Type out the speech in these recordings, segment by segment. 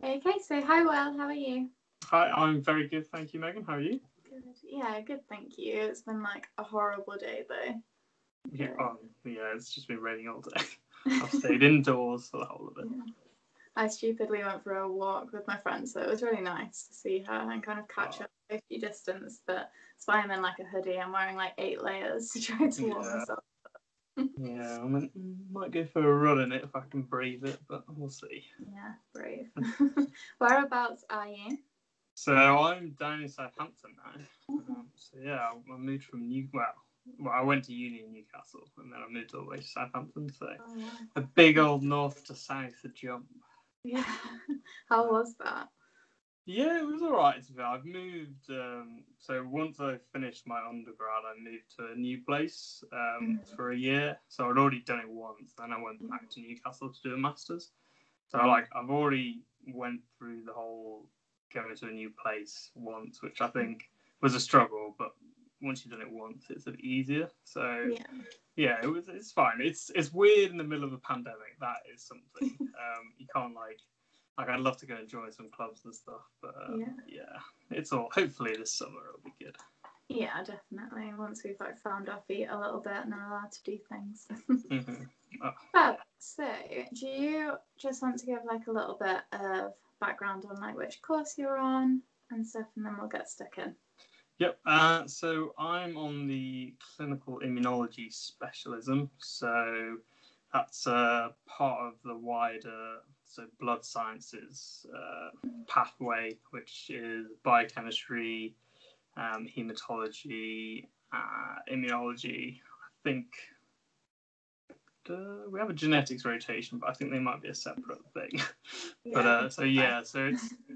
Okay, so hi Will, how are you? Hi, I'm very good, thank you, Megan. How are you? Good. Yeah, good, thank you. It's been like a horrible day though. Yeah, But, yeah, it's just been raining all day. I've stayed indoors for the whole of it. yeah. I stupidly went for a walk with my friend, so it was really nice to see her and kind of catch Oh, up safety distance. But that's why I'm in like a hoodie. I'm wearing like 8 layers to try to warm yeah, myself. yeah. Might go for a run in it if I can breathe it, but we'll see. Yeah, brave. Whereabouts are you? So I'm down in Southampton now. So yeah, I moved from well, I went to uni in Newcastle, and then I moved all the way to Southampton. So Oh wow. a big old north to south jump. Yeah. How was that? Yeah, it was alright to be. I've moved. So once I finished my undergrad, I moved to a new place for a year. So I'd already done it once. Then I went back to Newcastle to do a masters. So I've already went through the whole going to a new place once, which I think was a struggle. But once you've done it once, it's a bit easier. So Yeah. yeah, it's fine. It's weird in the middle of a pandemic. That is something. You can't like I'd love to go and join some clubs and stuff, but yeah, it's all. Hopefully this summer it'll be good. Yeah, definitely. Once we've like found our feet a little bit and are allowed to do things. Mm-hmm. Oh. Fab. So, do you just want to give like a little bit of background on like which course you're on and stuff, and then we'll get stuck in? Yep. So I'm on the clinical immunology specialism. So that's part of the wider blood sciences pathway, which is biochemistry, hematology, immunology. I think we have a genetics rotation, but I think they might be a separate thing. Yeah. But so yeah, so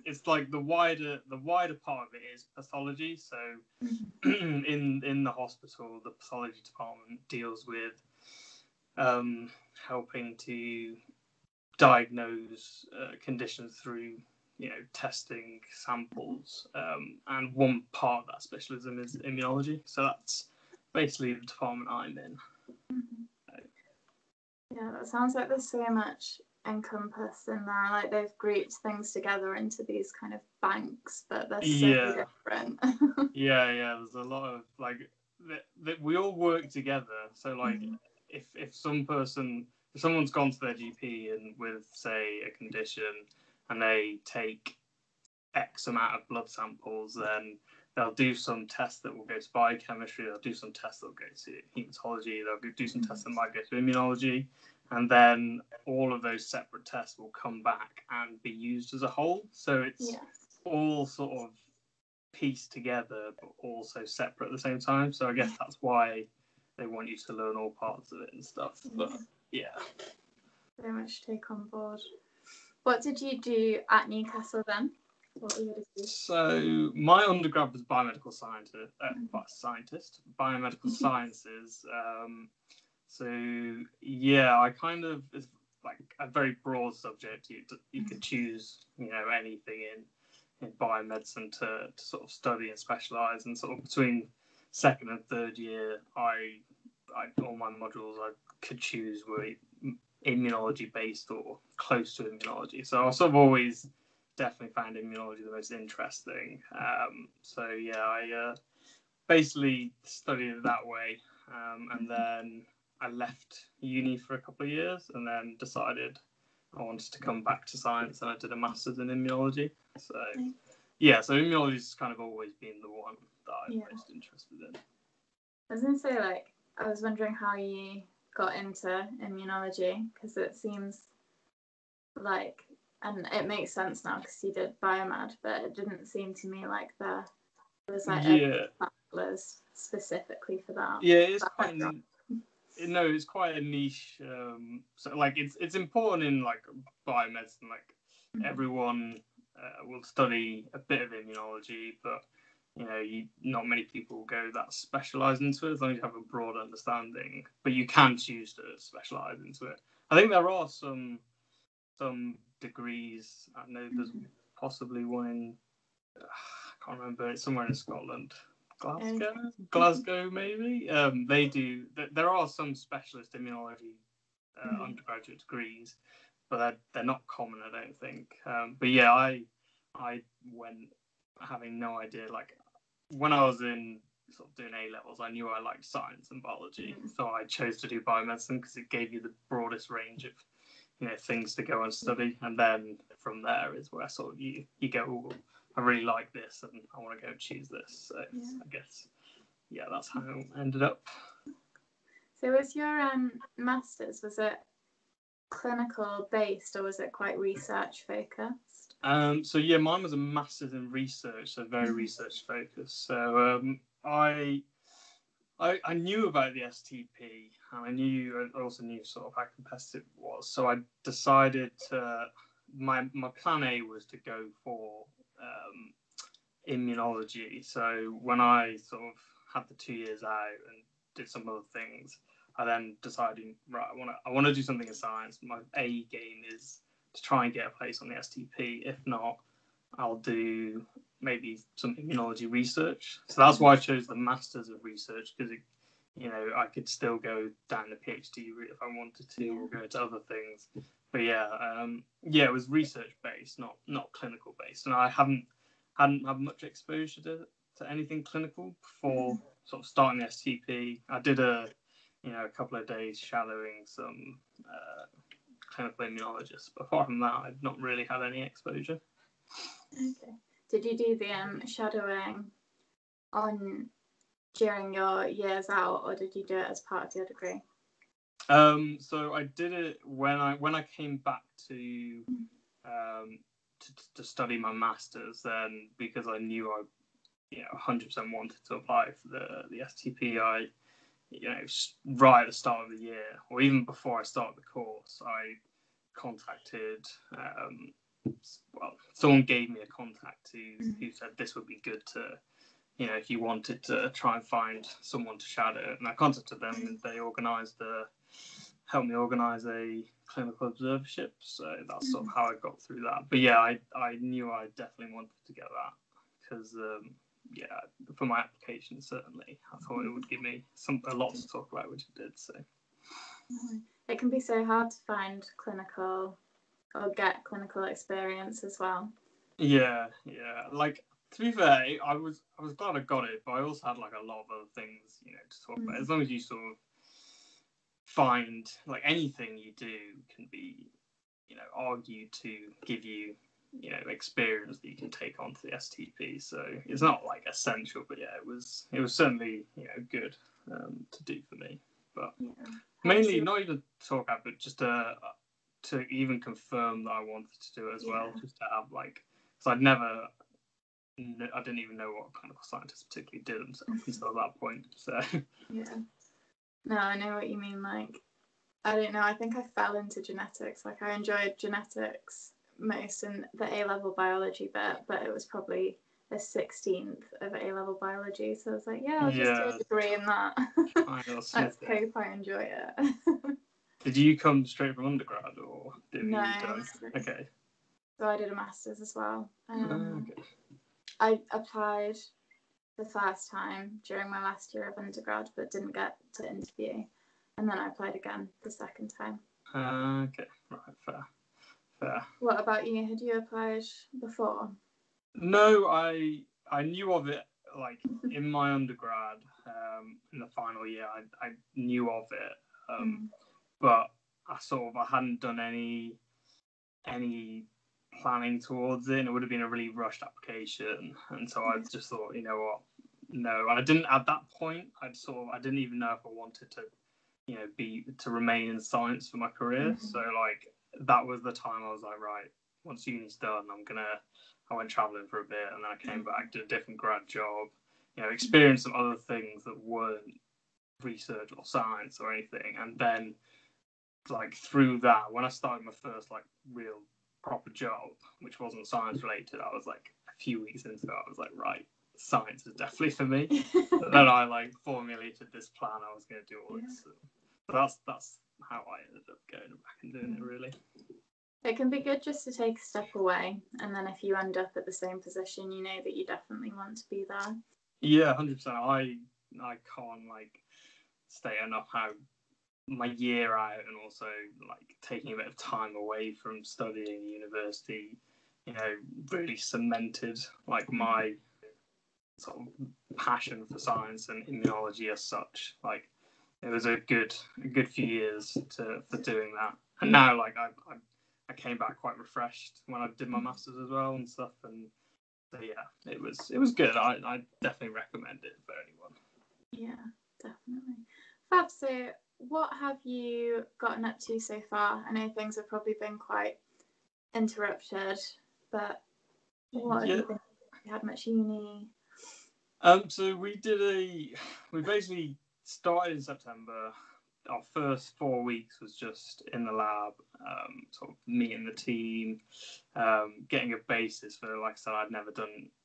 it's like the wider part of it is pathology. So in the hospital, the pathology department deals with helping to diagnose conditions through testing samples, and one part of that specialism is immunology. So that's basically the department I'm in. Yeah, that sounds like there's so much encompassed in there. Like they've grouped things together into these kind of banks, but they're so Yeah, different. yeah. There's a lot of that we all work together. So like, if someone's gone to their GP and with say a condition, and they take X amount of blood samples, then they'll do some tests that will go to biochemistry, they'll do some tests that will go to hematology, they'll do some tests that might go to immunology, and then all of those separate tests will come back and be used as a whole. So it's all sort of pieced together, but also separate at the same time. So I guess that's why they want you to learn all parts of it and stuff. But yeah. Very much take on board. What did you do at Newcastle then? What were your degrees? So my undergrad was biomedical biomedical sciences. So yeah, I kind of, it's like a very broad subject. You could choose anything in biomedicine to sort of study and specialize, and sort of between second and third year, I all my modules I could choose were immunology based or close to immunology. So I sort of always definitely found immunology the most interesting. So yeah, I basically studied it that way, and then I left uni for a couple of years, and then decided I wanted to come back to science, and I did a master's in immunology. So yeah, so immunology's kind of always been the one that I'm most interested in. I was going to say, like, I was wondering how you got into immunology, because it seems like, and it makes sense now because you did biomed, but it didn't seem to me like there was like a bachelor's specifically for that. Yeah, it's quite it's quite a niche. So like it's important in like biomedicine. Like everyone will study a bit of immunology, but not many people go that specialised into it as long as you have a broad understanding. But you can choose to specialise into it. I think there are some degrees. I know there's possibly one in I can't remember. It's somewhere in Scotland. Glasgow, maybe. They do. There are some specialist immunology undergraduate degrees, but they're not common, I don't think. But yeah, I went having no idea. Like when I was in sort of doing A levels, I knew I liked science and biology, so I chose to do biomedicine because it gave you the broadest range of things to go and study, and then from there is where sort of you go, oh, I really like this and I want to go choose this. So I guess that's how it ended up. So was your masters, was it clinical based or was it quite research focused? So yeah, mine was a master's in research, so very research focused. So I knew about the STP, and I also knew sort of how competitive it was. So I decided my plan A was to go for immunology. So when I sort of had the 2 years out and did some other things, I then decided, right, I want to do something in science. My A game is to try and get a place on the STP. If not, I'll do maybe some immunology research. So that's why I chose the Masters of Research, because I could still go down the PhD route if I wanted to, or go to other things. But it was research based, not clinical based, and I hadn't had much exposure to anything clinical before sort of starting the STP. I did a couple of days shadowing some clinical immunologists, but apart from that, I'd not really had any exposure. Okay. Did you do the shadowing during your years out, or did you do it as part of your degree? So I did it when I came back to study my masters. Then, because I knew I 100% wanted to apply for the STP, I right at the start of the year, or even before I started the course, I contacted someone gave me a contact who said this would be good to, if you wanted to try and find someone to shadow. And I contacted them, and they helped me organise a clinical observership. So that's sort of how I got through that. But yeah, I knew I definitely wanted to get that because for my application, certainly I thought it would give me a lot to talk about, which it did. So it can be so hard to find clinical or get clinical experience as well. Yeah. Like, to be fair, I was glad I got it, but I also had like a lot of other things to talk about. As long as you sort of find, like, anything you do can be argued to give you experience that you can take onto the STP. So it's not like essential, but it was certainly good to do for me. But mainly not even to talk about, but just to even confirm that I wanted to do it as well, just to have like, because I didn't even know what clinical scientists particularly did until that point. So no, I know what you mean. Like, I don't know, I think I fell into genetics. Like, I enjoyed genetics most in the A-level biology bit, but it was probably the 16th of A-level biology, so I was like, I'll just do a degree in that. Let's hope I enjoy it. Did you come straight from undergrad, or did no, you done? Okay. So I did a master's as well. Okay. I applied the first time during my last year of undergrad, but didn't get to interview, and then I applied again the second time. Okay, right, fair. What about you? Had you applied before? No, I knew of it like in my undergrad. In the final year, I knew of it, but I hadn't done any planning towards it, and it would have been a really rushed application. And so I just thought, you know what, no, I didn't at that point. I didn't even know if I wanted to, to remain in science for my career. So like that was the time I was like, right, once uni's done, I went traveling for a bit, and then I came back, did a different grad job, experienced some other things that weren't research or science or anything. And then like through that, when I started my first like real proper job, which wasn't science related, I was like a few weeks into it, I was like, right, science is definitely for me. Then I like formulated this plan I was going to do all this. So that's how I ended up going back and doing it, really. It can be good just to take a step away, and then if you end up at the same position, you know that you definitely want to be there. Yeah, 100%. I can't like state enough how my year out, and also like taking a bit of time away from studying university, really cemented like my sort of passion for science and immunology as such. Like it was a good few years for doing that, and now like I came back quite refreshed when I did my masters as well and stuff, and so yeah, it was good. I definitely recommend it for anyone. Yeah, definitely. Fab. So what have you gotten up to so far? I know things have probably been quite interrupted, but what have you been? You had much uni? So we basically started in September. Our first 4 weeks was just in the lab, sort of meeting the team, getting a basis for, like I said, I'd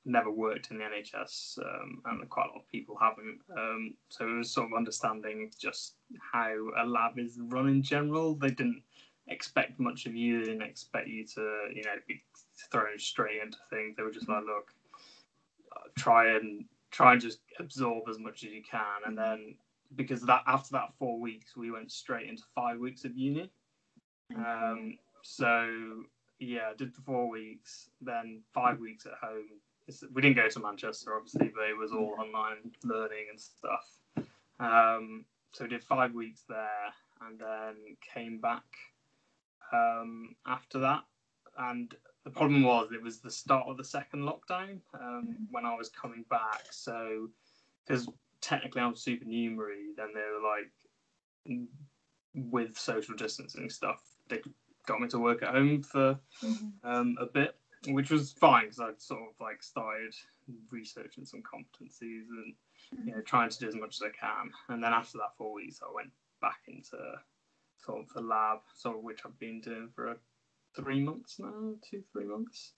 never worked in the NHS, and quite a lot of people haven't. So it was sort of understanding just how a lab is run in general. They didn't expect much of you. They didn't expect you to, be thrown straight into things. They were just like, look, try and just absorb as much as you can, and then because after that 4 weeks we went straight into 5 weeks of uni. So yeah, I did the 4 weeks, then 5 weeks at home. We didn't go to Manchester obviously, but it was all online learning and stuff. So we did 5 weeks there, and then came back after that. And the problem was it was the start of the second lockdown when I was coming back. So, because technically I'm supernumerary, then they were like, with social distancing stuff, they got me to work at home for a bit, which was fine because I'd sort of like started researching some competencies and trying to do as much as I can. And then after that 4 weeks, I went back into sort of the lab, sort of which I've been doing for 3 months now, 2-3 months.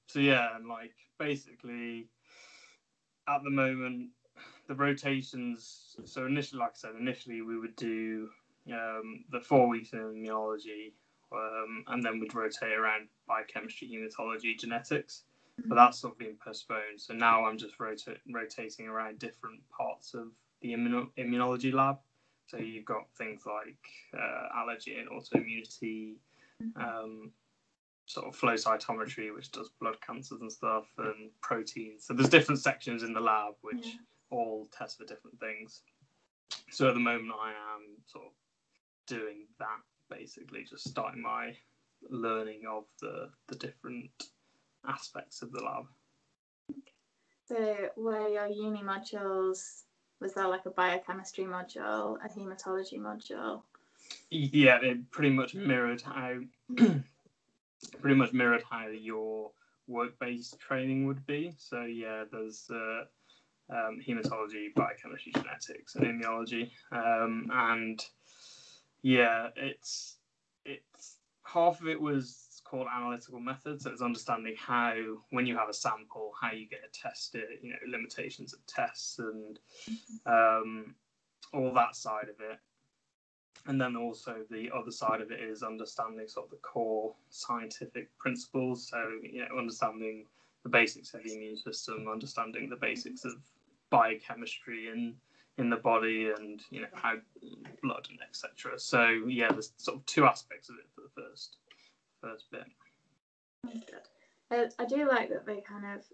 So yeah, and like basically at the moment the rotations. So initially, like I said, we would do the 4 weeks in immunology, and then we'd rotate around biochemistry, hematology, genetics. But that's sort of been postponed. So now I'm just rotating around different parts of the immunology lab. So you've got things like allergy and autoimmunity, sort of flow cytometry, which does blood cancers and stuff, and proteins. So there's different sections in the lab which all test for different things. So at the moment I am sort of doing that, basically just starting my learning of the different aspects of the lab. So were your uni modules, was there like a biochemistry module, a hematology module? Yeah, it pretty much mirrored how your work-based training would be. So yeah, there's hematology, biochemistry, genetics, and immunology, and yeah, it's half of it was called analytical methods. So it's understanding how, when you have a sample, how you get to test it, limitations of tests and all that side of it. And then also the other side of it is understanding sort of the core scientific principles. So, understanding the basics of the immune system, understanding the basics of biochemistry in the body, and, how blood and etc. So, yeah, there's sort of two aspects of it for the first bit. That's good. I do like that they kind of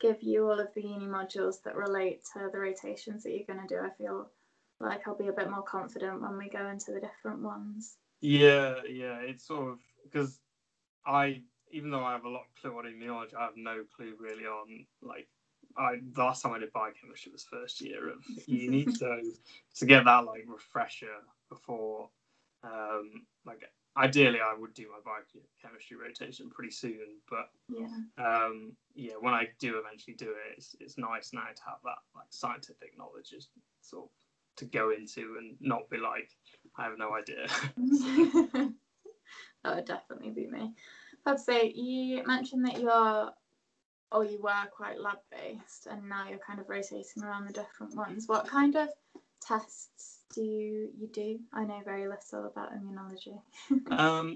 give you all of the uni modules that relate to the rotations that you're going to do. I feel like I'll be a bit more confident when we go into the different ones. Yeah, it's sort of, because even though I have a lot of clue on immunology, I have no clue really on, like, the last time I did biochemistry was first year of uni, so to get that like refresher before, like ideally I would do my biochemistry rotation pretty soon, but when I do eventually do it, it's nice now to have that like scientific knowledge just sort of to go into and not be like, I have no idea. That would definitely be me. I'd say you mentioned that you were quite lab based, and now you're kind of rotating around the different ones. What kind of tests do you do? I know very little about immunology.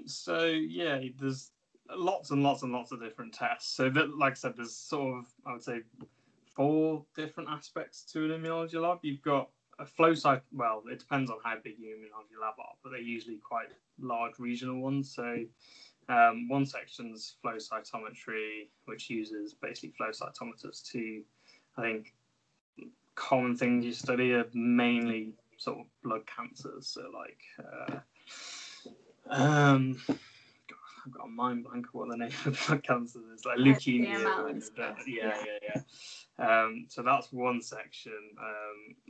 So yeah, there's lots and lots and lots of different tests. So that, like I said, there's sort of, I would say, 4 different aspects to an immunology lab. You've got a flow cytometry. Well, it depends on how big your immunology lab are, but they're usually quite large regional ones. So one section's flow cytometry, which uses basically flow cytometers to, I think, common things you study are mainly sort of blood cancers. So like, I've got a mind blank of what the name of blood cancer is, like leukemia. And, so that's one section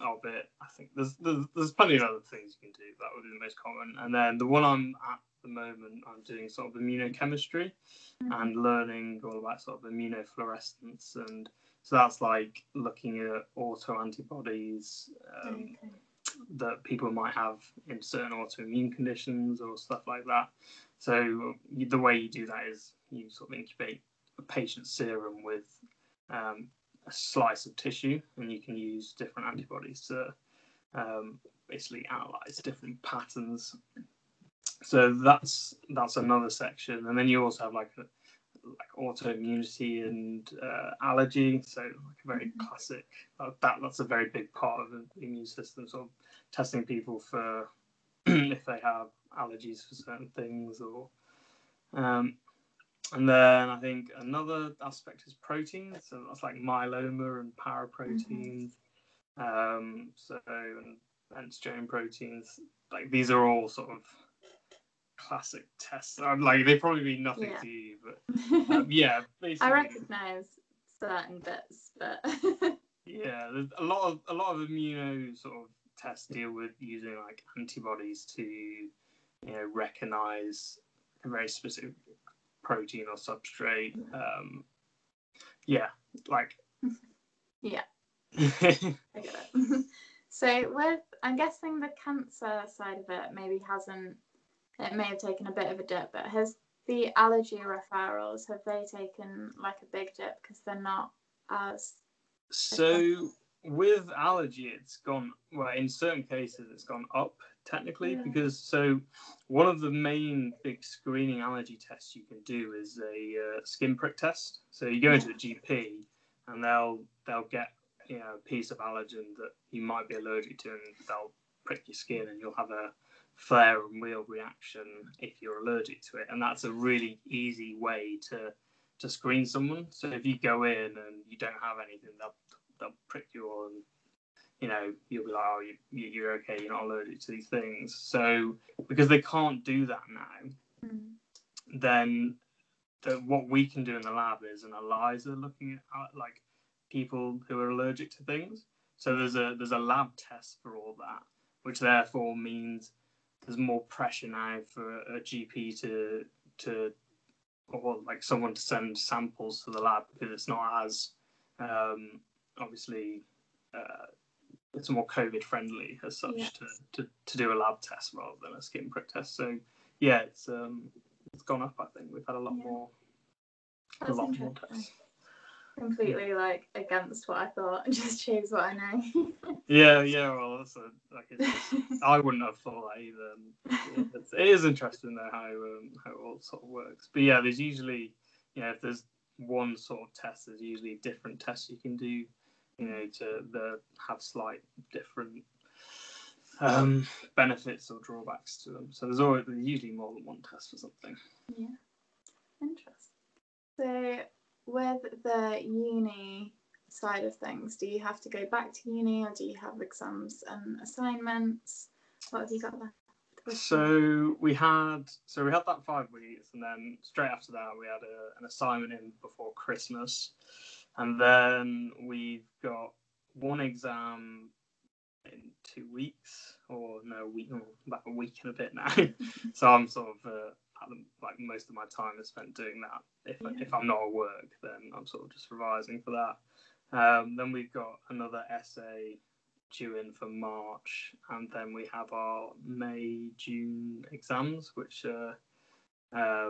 of it. I think there's plenty of other things you can do. That would be the most common. And then the one I'm at the moment, I'm doing sort of immunochemistry and learning all about sort of immunofluorescence, and so that's like looking at autoantibodies that people might have in certain autoimmune conditions or stuff like that. So the way you do that is you sort of incubate a patient's serum with a slice of tissue, and you can use different antibodies to basically analyze different patterns. So that's another section, and then you also have like autoimmunity and allergy. So like a very classic. That's a very big part of the immune system, sort of testing people for if they have allergies for certain things, or and then I think another aspect is proteins. So that's like myeloma and paraproteins. And strain proteins. Like these are all sort of classic tests. Like they probably mean nothing to you, but yeah, basically. I recognise certain bits, but yeah, there's a lot of immuno sort of tests deal with using like antibodies to recognize a very specific protein or substrate. Yeah. I get it. So I'm guessing the cancer side of it it may have taken a bit of a dip, but has the allergy referrals, have they taken like a big dip because they're not as... So with allergy, it's gone, well, in certain cases it's gone up technically, because so one of the main big screening allergy tests you can do is a skin prick test. So you go into a GP and they'll get a piece of allergen that you might be allergic to, and they'll prick your skin and you'll have a flare and wheal reaction if you're allergic to it. And that's a really easy way to screen someone. So if you go in and you don't have anything, they'll prick you on, you'll be like, oh, you're okay, you're not allergic to these things. So because they can't do that now, then what we can do in the lab is an ELISA looking at like people who are allergic to things. So there's a lab test for all that, which therefore means there's more pressure now for a GP to or like someone to send samples to the lab, because it's not as obviously it's more COVID friendly as such to do a lab test rather than a skin prick test. So yeah, it's gone up. I think we've had a lot more tests. Completely like against what I thought, and just choose what I know. yeah. Well, that's I wouldn't have thought that either. It is interesting though how it all sort of works. But yeah, there's usually if there's one sort of test, there's usually different tests you can do, to have slight different benefits or drawbacks to them. So there's usually more than one test for something. Yeah, interesting. So with the uni side of things, do you have to go back to uni, or do you have exams and assignments? What have you got left? So we had that 5 weeks, and then straight after that we had an assignment in before Christmas, and then we've got one exam in 2 weeks, or no, about a week and a bit now. So I'm sort of like most of my time is spent doing that. If I'm not at work, then I'm sort of just revising for that. Then we've got another essay due in for March, and then we have our May-June exams, which are I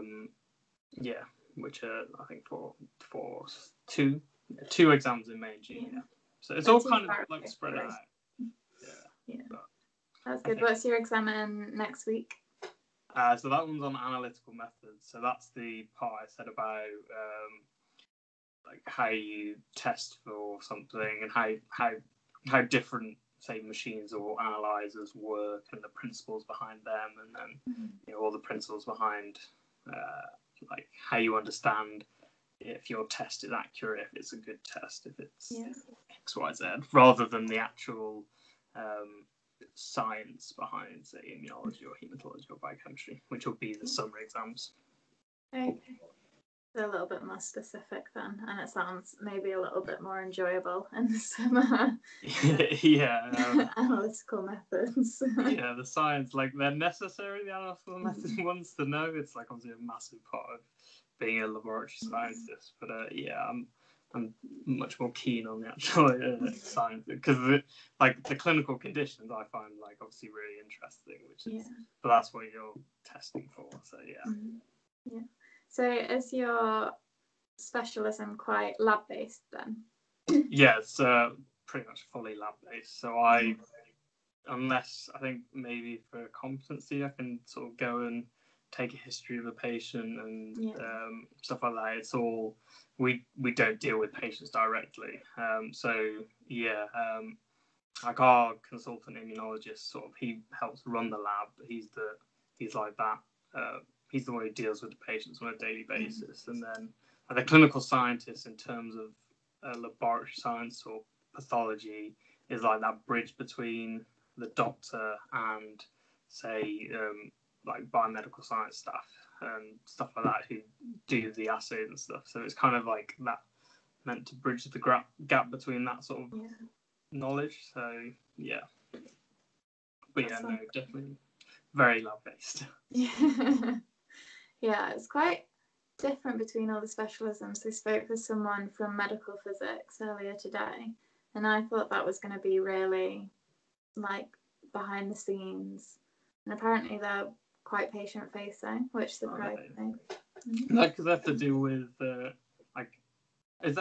think for two exams in May and June. Yeah. So it's all kind of like spread out. Yeah. That's good. What's your exam in next week? So that one's on analytical methods. So that's the part I said about like how you test for something, and how different say machines or analyzers work and the principles behind them, and then all the principles behind like how you understand if your test is accurate, if it's a good test, if it's X, Y, Z, rather than the actual science behind, say, immunology or hematology or biochemistry, which will be the summer exams. Okay. So a little bit more specific then, and it sounds maybe a little bit more enjoyable in the summer. Analytical methods. Yeah, the science, like, they're necessary, the analytical methods ones to know. It's like obviously a massive part of being a laboratory scientist, but I'm much more keen on the actual science, because like the clinical conditions I find like obviously really interesting, which is but that's what you're testing for. So yeah. So is your specialism quite lab based then? Yeah, it's pretty much fully lab based. So unless I think maybe for competency I can sort of go and take a history of a patient and stuff like that. It's all we don't deal with patients directly. Like our consultant immunologist, sort of, he helps run the lab. He's like that. He's the one who deals with the patients on a daily basis. And then the clinical scientist, in terms of laboratory science or pathology, is like that bridge between the doctor and, say, like biomedical science staff and stuff like that who do the assays and stuff. So it's kind of like that, meant to bridge the gap between that sort of knowledge. So yeah, but no, definitely very lab based. Yeah, it's quite different between all the specialisms. I spoke with someone from medical physics earlier today, and I thought that was going to be really like behind the scenes, and apparently they're quite patient facing, which surprised me. Like, does that have to do with like, is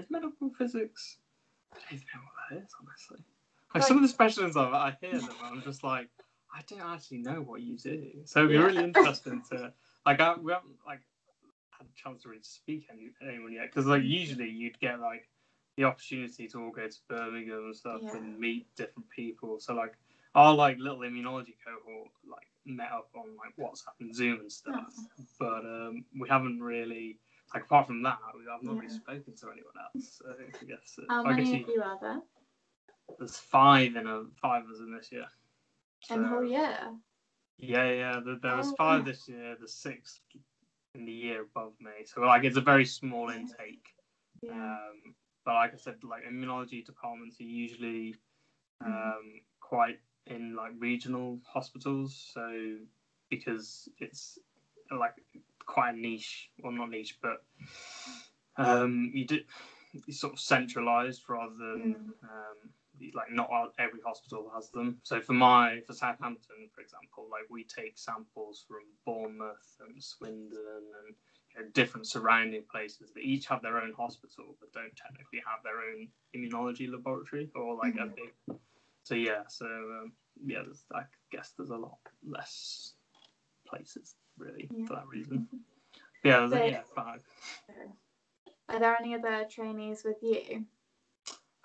medical physics? I don't even know what that is, honestly. Like some of the specialisms I hear them, I'm just like, I don't actually know what you do. So it'd be really interesting to we haven't like had a chance to really speak anyone yet, because like usually you'd get like the opportunity to all go to Birmingham and stuff and meet different people. So like our like little immunology cohort like met up on like WhatsApp and Zoom and stuff, but we haven't really, like, apart from that, I've not really spoken to anyone else. So I guess how many of you are there? There's five of us in this year. In the whole year? Yeah. There was 5 this year. There's 6 in the year above me. So like it's a very small intake. But like I said, like immunology departments are usually quite in like regional hospitals. So because it's like quite a niche, well not niche, but it's sort of centralized rather than like not every hospital has them. So for Southampton, for example, like we take samples from Bournemouth and Swindon and different surrounding places that each have their own hospital but don't technically have their own immunology laboratory or like a big. So I guess there's a lot less places really for that reason. There's 5. Are there any other trainees with you?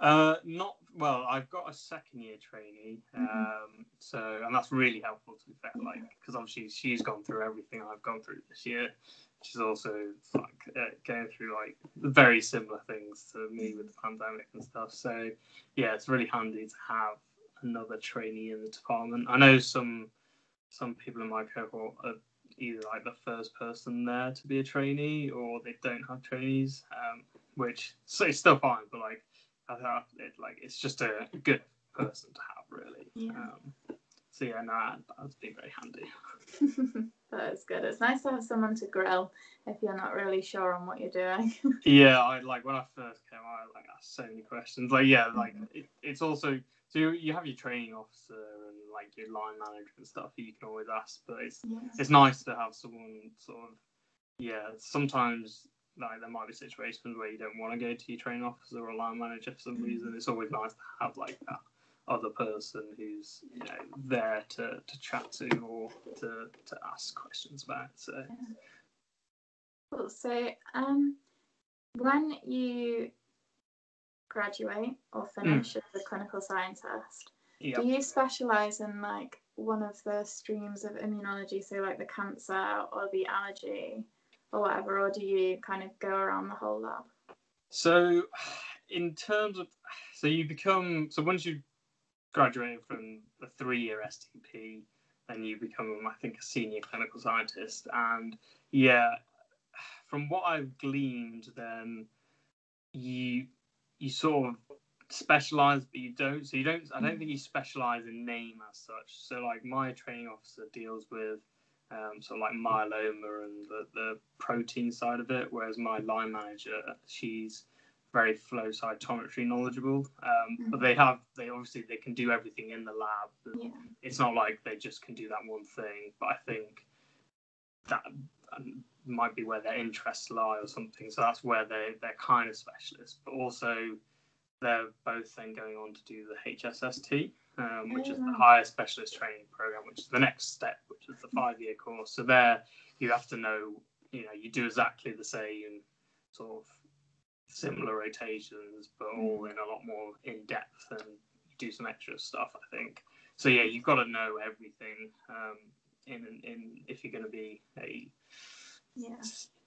Not well. I've got a second-year trainee, and that's really helpful to be fair. Like, because obviously she's gone through everything I've gone through this year. She's also like going through like very similar things to me with the pandemic and stuff. So yeah, it's really handy to have another trainee in the department. I know some people in my cohort are either like the first person there to be a trainee or they don't have trainees, which so it's still fine, but like. It's just a good person to have, really. That'd be very handy. That is good. It's nice to have someone to grill if you're not really sure on what you're doing. I like when I first came, I like asked so many questions. It's also so you have your training officer and like your line manager and stuff you can always ask, but it's nice to have someone sort of sometimes. Like there might be situations where you don't want to go to your training officer or line manager for some reason. It's always nice to have like that other person who's there to chat to or to ask questions about. So cool. So when you graduate or finish as a clinical scientist, Yep. do you specialise in like one of the streams of immunology, so like the cancer or the allergy or whatever, or do you kind of go around the whole lab? So in terms of, so once you graduate from a 3-year STP, then you become, I think, a senior clinical scientist. And yeah, from what I've gleaned, then you sort of specialize, but you don't. So I don't think you specialize in name as such. So like my training officer deals with sort of like myeloma and the protein side of it, whereas my line manager, she's very flow cytometry knowledgeable. But they obviously they can do everything in the lab. Yeah. It's not like they just can do that one thing. But I think that might be where their interests lie or something. So that's where they're kind of specialists. But also they're both then going on to do the HSST, which is the higher specialist training program, which is the next step, which is the 5-year course. So there you have to know, you do exactly the same sort of similar rotations, but all in a lot more in depth, and you do some extra stuff, I think. So yeah, you've got to know everything in if you're going to be a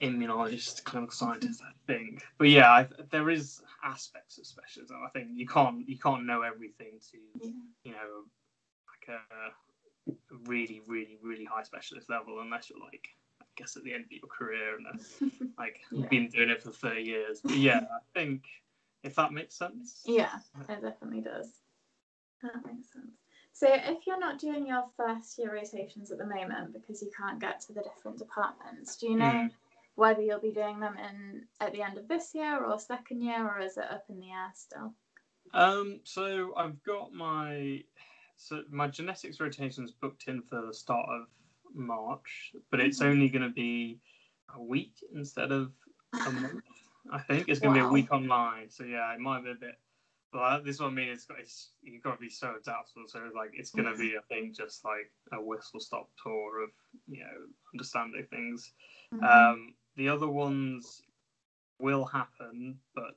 immunologist, clinical scientist, I think. But yeah, there is aspects of specialism. I think you can't know everything to like a really, really, really high specialist level, unless you're like, I guess, at the end of your career and like you've been doing it for 30 years. But yeah, I think, if that makes sense. Yeah, it definitely does. That makes sense. So if you're not doing your first year rotations at the moment because you can't get to the different departments, do you know whether you'll be doing them at the end of this year or second year, or is it up in the air still? So I've got my genetics rotations booked in for the start of March, but it's only going to be a week instead of a month. I think it's going to be a week online. So yeah, it might be a bit. But this is what I mean. You've got to be so adaptable. So like, it's going to be, I think, just like a whistle-stop tour of understanding things. The other ones will happen, but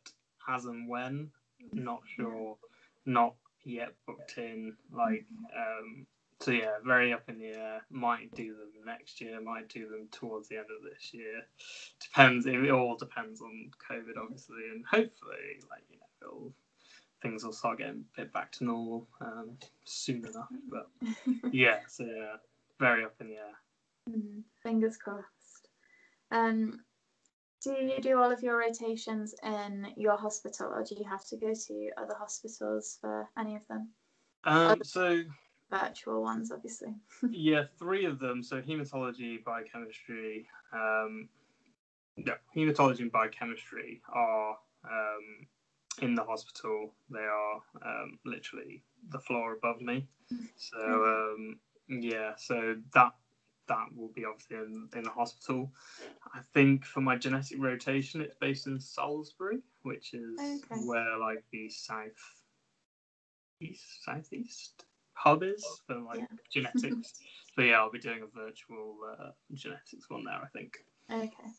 as and when, not sure, not yet booked in. Like, so yeah, very up in the air. Might do them next year. Might do them towards the end of this year. Depends. It all depends on COVID, obviously, and hopefully, things will start getting a bit back to normal soon enough. But yeah, so yeah, very up in the air. Fingers crossed. Do you do all of your rotations in your hospital, or do you have to go to other hospitals for any of them? So virtual ones, obviously. Yeah, 3 of them. So hematology, biochemistry. Hematology and biochemistry are in the hospital. They are literally the floor above me. So so that will be obviously in the hospital. I think for my genetic rotation, it's based in Salisbury, which is where like the southeast hub is for like genetics. So yeah, I'll be doing a virtual genetics one there, I think. Okay.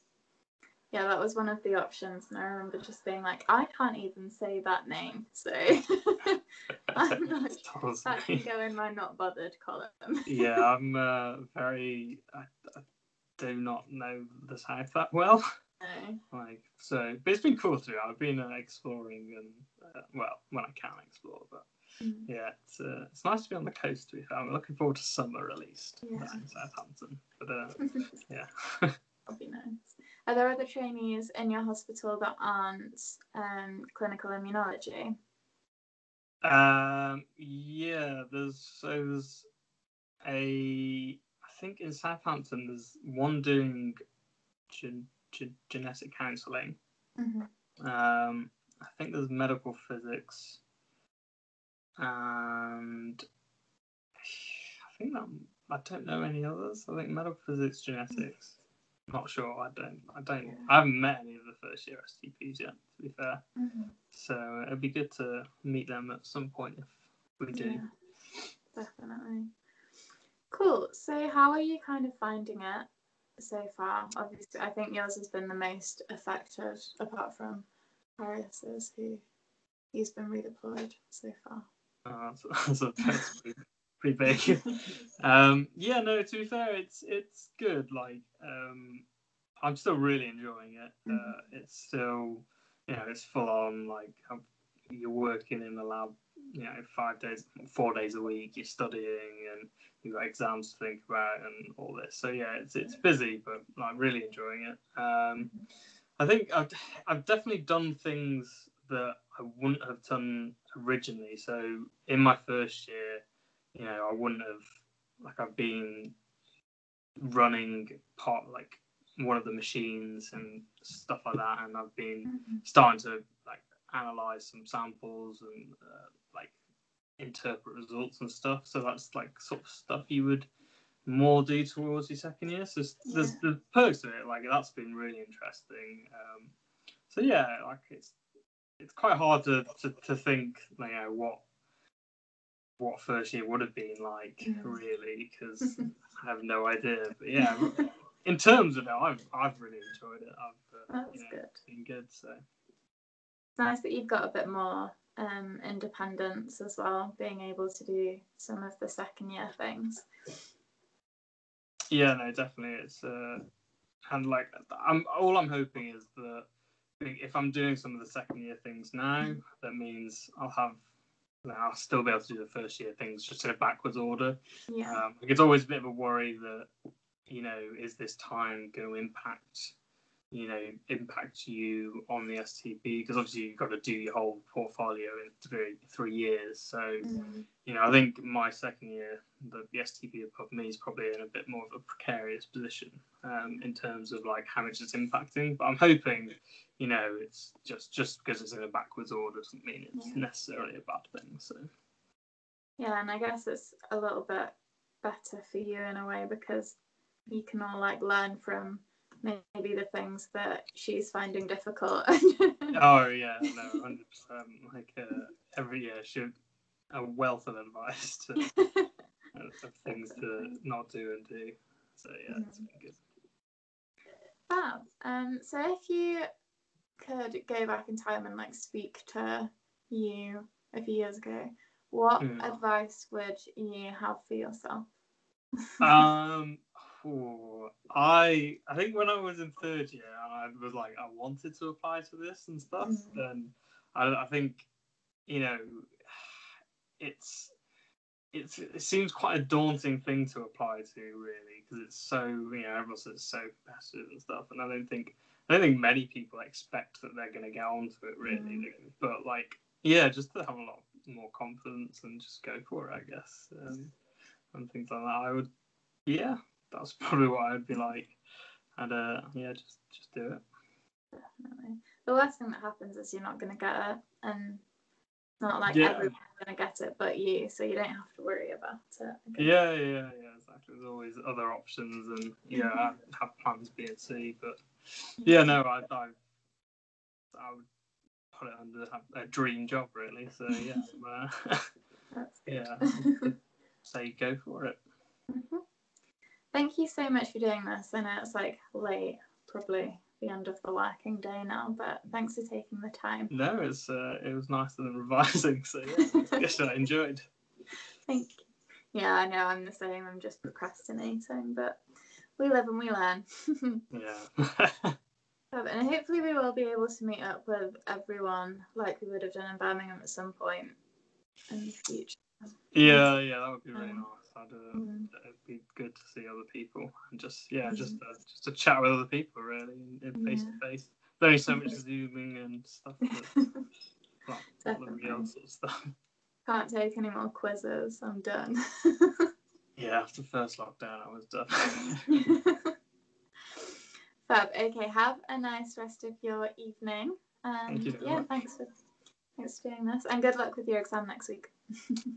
Yeah, that was one of the options, and I remember just being like, I can't even say that name, so I'm like, that can go in my not bothered column. Yeah, I'm I do not know the South that well. No. But it's been cool too. I've been exploring and when I can explore, but yeah, it's nice to be on the coast. To be fair, I'm looking forward to summer at least in Southampton. But yeah, that'll be nice. Are there other trainees in your hospital that aren't clinical immunology? Yeah, there's I think in Southampton there's one doing genetic counselling. I think there's medical physics, and I don't know any others. I think medical physics, genetics. Not sure. I haven't met any of the first year STPs yet, to be fair. So it'd be good to meet them at some point if we do. Yeah, definitely. Cool. So how are you kind of finding it so far? Obviously, I think yours has been the most affected, apart from Paris's, who he's been redeployed so far. That's pretty big. Yeah, no, to be fair, it's good. Like, I'm still really enjoying it. It's still, it's full on. Like, you're working in the lab, 4 days a week. You're studying, and you've got exams to think about, and all this. So yeah, it's busy, but like really enjoying it. I think I've definitely done things that I wouldn't have done originally. So in my first year, I wouldn't have, like, I've been running one of the machines and stuff like that, and I've been starting to like analyze some samples and like interpret results and stuff. So that's like sort of stuff you would more do towards your second year. So there's the perks of it. Like, that's been really interesting. So yeah, like it's quite hard to think, what first year would have been like, really, because I have no idea. But yeah, in terms of it, I've really enjoyed it. That's good. It's been good. So it's nice that you've got a bit more independence as well, being able to do some of the second year things. Yeah, no, definitely. It's and like I'm hoping is that if I'm doing some of the second year things now, that means I'll still be able to do the first year things just in a backwards order. Yeah. It's always a bit of a worry that, is this time going to impact you on the STP? Because obviously you've got to do your whole portfolio in 3 years. So, I think my second year, the STP have put me is probably in a bit more of a precarious position in terms of like how much it's impacting. But I'm hoping, it's just because it's in a backwards order doesn't mean it's necessarily a bad thing. So yeah, and I guess it's a little bit better for you in a way, because you can all like learn from maybe the things that she's finding difficult. Oh yeah, no, 100%. Like every year, a wealth of advice of things to not do and do. So yeah, it's been good. Fab. So if you could go back in time and like speak to you a few years ago, what advice would you have for yourself? I think when I was in third year and I was like, I wanted to apply to this and stuff, then I think, it seems quite a daunting thing to apply to, really, because it's so, everyone says it's so competitive and stuff, and I don't think many people expect that they're going to get onto it, really. But like, yeah, just to have a lot more confidence and just go for it, I guess, and things like that. That's probably what I'd be like, and just do it. Definitely. The worst thing that happens is you're not going to get it, and it's not like everyone's going to get it but you, so you don't have to worry about it. Yeah, exactly. There's always other options, and I have plans B and C, but I would put it under a dream job, really. So That's good. Say go for it. Thank you so much for doing this. I know it's like late, probably the end of the working day now, but thanks for taking the time. No, it was nicer than revising, so yes, I enjoyed. Thank you. Yeah, I know, I'm the same. I'm just procrastinating, but we live and we learn. Yeah. And hopefully we will be able to meet up with everyone like we would have done in Birmingham at some point in the future. Yeah, that would be really nice. It'd be good to see other people and just to chat with other people, really, in face to face. There's only so much zooming and stuff. Not the real sort of stuff. Can't take any more quizzes. I'm done. Yeah, after the first lockdown, I was done. Fab. Okay, have a nice rest of your evening. Thank you very much. Thanks for doing this, and good luck with your exam next week.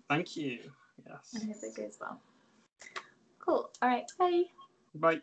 Thank you. Yes. I hope it goes well. Cool. All right. Bye. Bye.